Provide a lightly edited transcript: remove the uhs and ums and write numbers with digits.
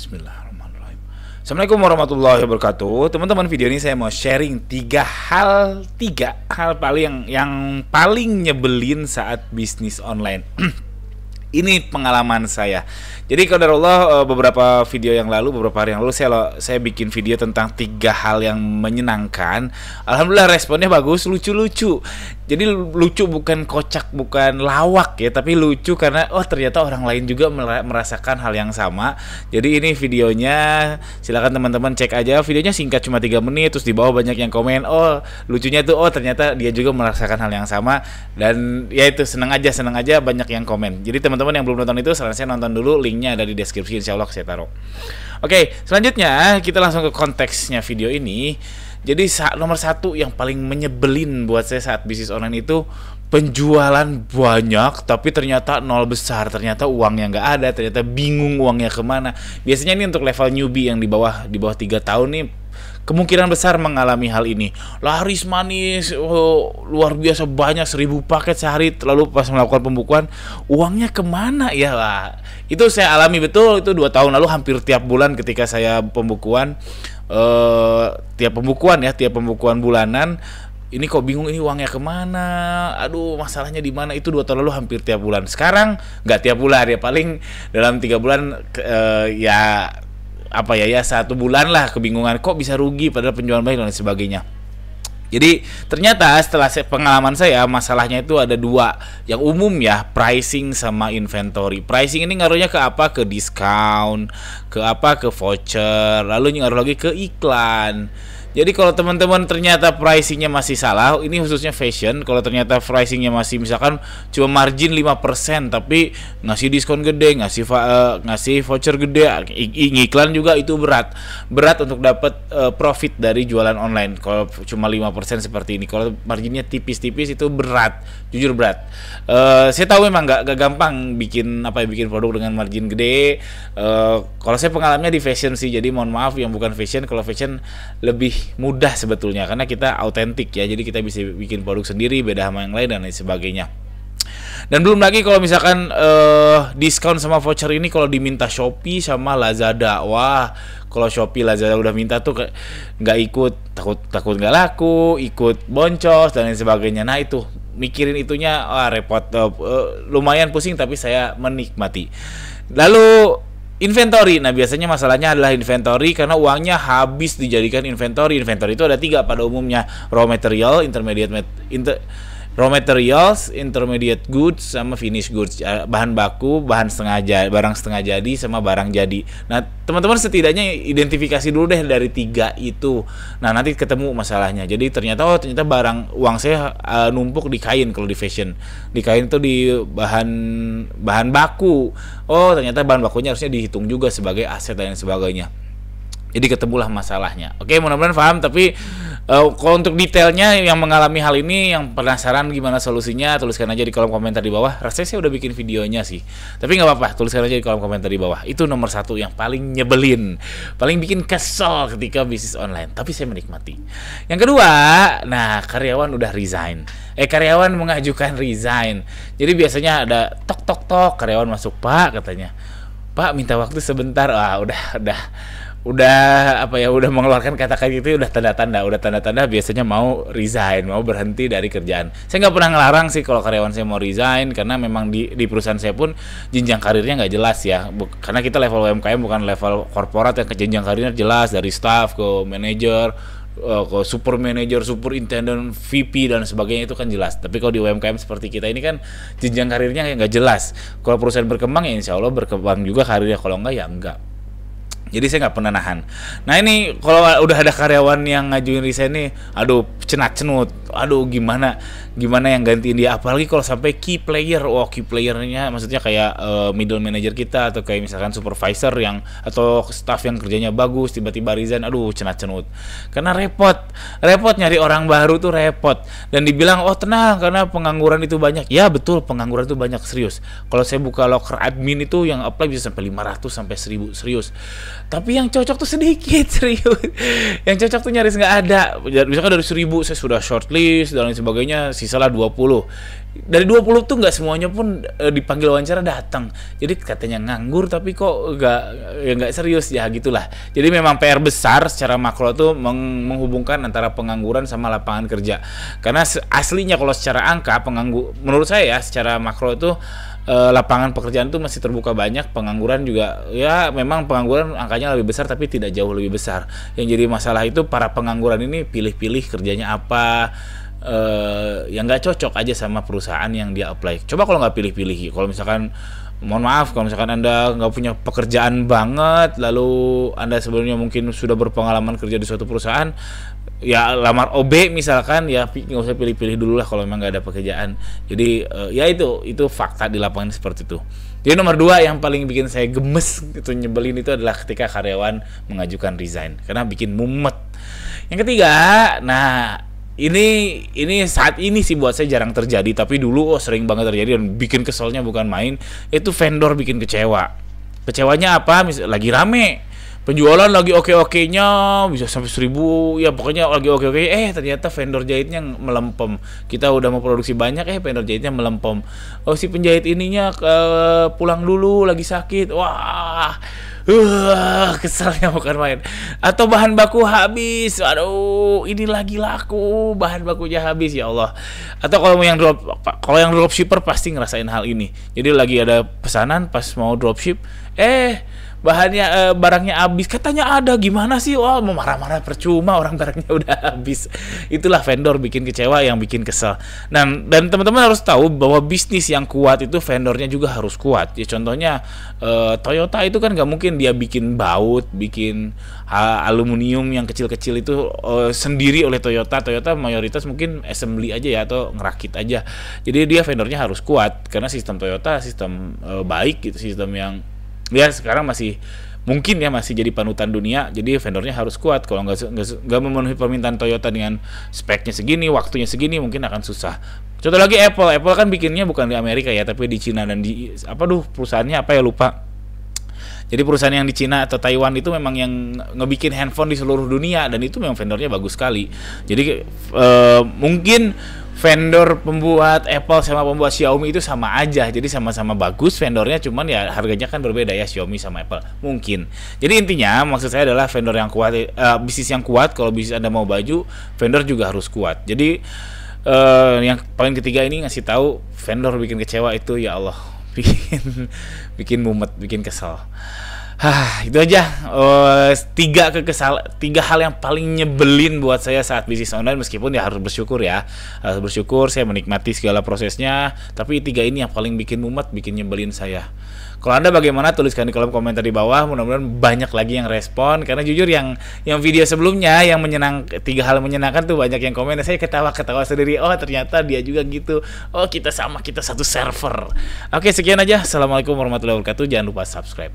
Bismillahirrahmanirrahim. Assalamualaikum warahmatullahi wabarakatuh. Teman-teman, video ini saya mau sharing tiga hal paling yang paling nyebelin saat bisnis online. Ini pengalaman saya. Jadi qadarullah, beberapa hari yang lalu saya bikin video tentang tiga hal yang menyenangkan. Alhamdulillah responnya bagus, lucu-lucu. Jadi lucu bukan kocak, bukan lawak ya, tapi lucu karena ternyata orang lain juga merasakan hal yang sama. Jadi ini videonya, silakan teman-teman cek aja. Videonya singkat, cuma 3 menit. Terus di bawah banyak yang komen, lucunya tuh ternyata dia juga merasakan hal yang sama. Dan ya itu, seneng aja banyak yang komen. Jadi teman-teman yang belum nonton itu, saran saya nonton dulu, linknya ada di deskripsi, insya Allah saya taruh. Oke, selanjutnya kita langsung ke konteksnya video ini. Jadi nomor satu yang paling menyebelin buat saya saat bisnis online itu penjualan banyak tapi ternyata nol besar, ternyata uangnya nggak ada, ternyata bingung uangnya kemana. Biasanya ini untuk level newbie yang di bawah 3 tahun nih, kemungkinan besar mengalami hal ini. Laris manis, luar biasa banyak, 1000 paket sehari, lalu pas melakukan pembukuan, uangnya kemana ya lah. Itu saya alami betul, itu 2 tahun lalu, hampir tiap bulan ketika saya pembukuan, tiap pembukuan bulanan, ini kok bingung ini uangnya kemana, aduh masalahnya di mana. Itu 2 tahun lalu hampir tiap bulan. Sekarang nggak tiap bulan ya, paling dalam 3 bulan ya 1 bulan lah kebingungan, kok bisa rugi padahal penjualan baik dan sebagainya. Jadi ternyata setelah pengalaman saya, masalahnya itu ada 2 yang umum ya, pricing sama inventory. Pricing ini ngaruhnya ke apa? Ke diskon, ke voucher, lalu ngaruh lagi ke iklan. Jadi kalau teman-teman ternyata pricingnya masih salah, ini khususnya fashion, kalau ternyata pricingnya masih misalkan cuma margin 5% tapi ngasih diskon gede, ngasih voucher gede, iklan juga, itu berat untuk dapat profit dari jualan online. Kalau cuma 5% seperti ini, kalau marginnya tipis-tipis itu berat, jujur berat. Saya tahu memang nggak gampang bikin produk dengan margin gede. Kalau saya pengalamannya di fashion sih, jadi mohon maaf yang bukan fashion. Kalau fashion lebih mudah sebetulnya karena kita autentik ya, jadi kita bisa bikin produk sendiri, beda sama yang lain dan lain sebagainya. Dan belum lagi kalau misalkan diskon sama voucher ini kalau diminta Shopee sama Lazada, wah kalau Shopee Lazada udah minta tuh nggak ikut, takut nggak laku, ikut boncos dan lain sebagainya. Nah itu mikirin itunya repot, lumayan pusing tapi saya menikmati. Lalu inventory, nah biasanya masalahnya adalah inventory karena uangnya habis dijadikan inventory. Inventory itu ada 3 pada umumnya: raw material, intermediate goods, sama finished goods. Bahan baku, barang setengah jadi, sama barang jadi. Nah teman-teman setidaknya identifikasi dulu deh dari 3 itu. Nah nanti ketemu masalahnya. Jadi ternyata uang saya numpuk di kain. Kalau di fashion, di kain itu di bahan baku. Ternyata bahan bakunya harusnya dihitung juga sebagai aset dan sebagainya. Jadi ketemulah masalahnya. Oke, mudah-mudahan paham. Tapi kalau untuk detailnya yang mengalami hal ini, yang penasaran gimana solusinya, tuliskan aja di kolom komentar di bawah. Rasanya saya udah bikin videonya sih, tapi nggak apa-apa, tuliskan aja di kolom komentar di bawah. Itu nomor 1 yang paling nyebelin, paling bikin kesel ketika bisnis online. Tapi saya menikmati. Yang kedua, nah karyawan udah resign. Karyawan mengajukan resign. Jadi biasanya ada tok, karyawan masuk, "Pak," katanya, "Pak minta waktu sebentar." Udah mengeluarkan kata-kata gitu, udah tanda-tanda biasanya mau resign, mau berhenti dari kerjaan. Saya nggak pernah ngelarang sih kalau karyawan saya mau resign, karena memang di perusahaan saya pun jenjang karirnya nggak jelas ya, karena kita level UMKM bukan level korporat yang ke jenjang karirnya jelas, dari staff ke manager, ke super manager, superintendent, VP dan sebagainya, itu kan jelas. Tapi kalau di UMKM seperti kita ini kan jenjang karirnya nggak jelas. Kalau perusahaan berkembang ya insya Allah berkembang juga karirnya, kalau enggak ya enggak. Jadi saya nggak pernah nahan. Nah ini kalau udah ada karyawan yang ngajuin resign nih, aduh cenut, aduh gimana yang gantiin dia. Apalagi kalau sampai key player, key playernya maksudnya kayak middle manager kita, atau kayak misalkan supervisor atau staff yang kerjanya bagus tiba-tiba resign, aduh cenut. Karena repot nyari orang baru tuh repot. Dan dibilang tenang karena pengangguran itu banyak. Ya betul, pengangguran itu banyak, serius. Kalau saya buka loker admin itu yang apply bisa sampai 500 sampai 1000, serius. Tapi yang cocok tuh sedikit, serius. Yang cocok tuh nyaris nggak ada. Misalkan dari 1.000 saya sudah shortlist dan lain sebagainya, sisalah 20. Dari 20 tuh nggak semuanya pun dipanggil wawancara datang. Jadi katanya nganggur tapi kok nggak serius ya gitulah. Jadi memang PR besar secara makro tuh menghubungkan antara pengangguran sama lapangan kerja. Karena aslinya kalau secara angka menurut saya ya secara makro itu lapangan pekerjaan tuh masih terbuka banyak, pengangguran juga ya memang pengangguran angkanya lebih besar tapi tidak jauh lebih besar. Yang jadi masalah itu para pengangguran ini pilih-pilih kerjanya apa, yang nggak cocok aja sama perusahaan yang dia apply. Coba kalau nggak pilih-pilih, kalau misalkan mohon maaf, kalau misalkan Anda nggak punya pekerjaan banget, lalu Anda sebelumnya mungkin sudah berpengalaman kerja di suatu perusahaan, ya lamar OB misalkan, ya nggak usah pilih-pilih dulu lah kalau memang nggak ada pekerjaan. Jadi ya itu fakta di lapangan seperti itu. Jadi nomor 2 yang paling bikin saya gemes, itu nyebelin itu adalah ketika karyawan mengajukan resign, karena bikin mumet. Yang ketiga, nah ini saat ini sih buat saya jarang terjadi, tapi dulu sering banget terjadi dan bikin keselnya bukan main. Itu vendor bikin kecewa. Kecewanya apa? Lagi rame, penjualan lagi oke-okenya, bisa sampai 1.000, ya pokoknya lagi oke-oke. Ternyata vendor jahitnya melempem. Kita udah mau produksi banyak, vendor jahitnya melempem. Oh, si penjahit ininya pulang dulu, lagi sakit. Wah, keselnya bukan main. Atau bahan baku habis, aduh, ini lagi laku, bahan bakunya habis, ya Allah. Atau kalau yang dropshipper pasti ngerasain hal ini. Jadi lagi ada pesanan, pas mau dropship, barangnya habis, katanya ada, gimana sih? Wah, mau marah-marah percuma, orang barangnya udah habis. Itulah vendor bikin kecewa, yang bikin kesel. Nah, dan teman-teman harus tahu bahwa bisnis yang kuat itu vendornya juga harus kuat. Ya contohnya Toyota itu kan nggak mungkin dia bikin baut, bikin aluminium yang kecil-kecil itu sendiri oleh Toyota. Toyota mayoritas mungkin assembly aja ya, atau ngerakit aja. Jadi dia vendornya harus kuat, karena sistem Toyota sistem baik gitu, sistem yang ya sekarang masih mungkin ya masih jadi panutan dunia. Jadi vendornya harus kuat. Kalau nggak memenuhi permintaan Toyota dengan speknya segini, waktunya segini, mungkin akan susah. Contoh lagi Apple kan bikinnya bukan di Amerika ya, tapi di Cina, dan di perusahaannya apa ya, lupa. Jadi perusahaan yang di Cina atau Taiwan itu memang yang ngebikin handphone di seluruh dunia, dan itu memang vendornya bagus sekali. Jadi mungkin vendor pembuat Apple sama pembuat Xiaomi itu sama aja, jadi sama-sama bagus vendornya, cuman ya harganya kan berbeda ya, Xiaomi sama Apple mungkin. Jadi intinya maksud saya adalah vendor yang kuat, bisnis yang kuat. Kalau bisnis Anda mau baju, vendor juga harus kuat. Jadi yang paling ketiga ini ngasih tahu vendor bikin kecewa itu, ya Allah, bikin mumet, bikin kesel. Itu aja tiga hal yang paling nyebelin buat saya saat bisnis online. Meskipun ya harus bersyukur saya menikmati segala prosesnya, tapi 3 ini yang paling bikin mumet, bikin nyebelin saya. Kalau Anda bagaimana, tuliskan di kolom komentar di bawah. Mudah-mudahan banyak lagi yang respon, karena jujur yang video sebelumnya yang 3 hal menyenangkan tuh banyak yang komen. Saya ketawa sendiri, oh ternyata dia juga gitu, oh kita sama, kita satu server. Oke, sekian aja. Assalamualaikum warahmatullahi wabarakatuh. Jangan lupa subscribe.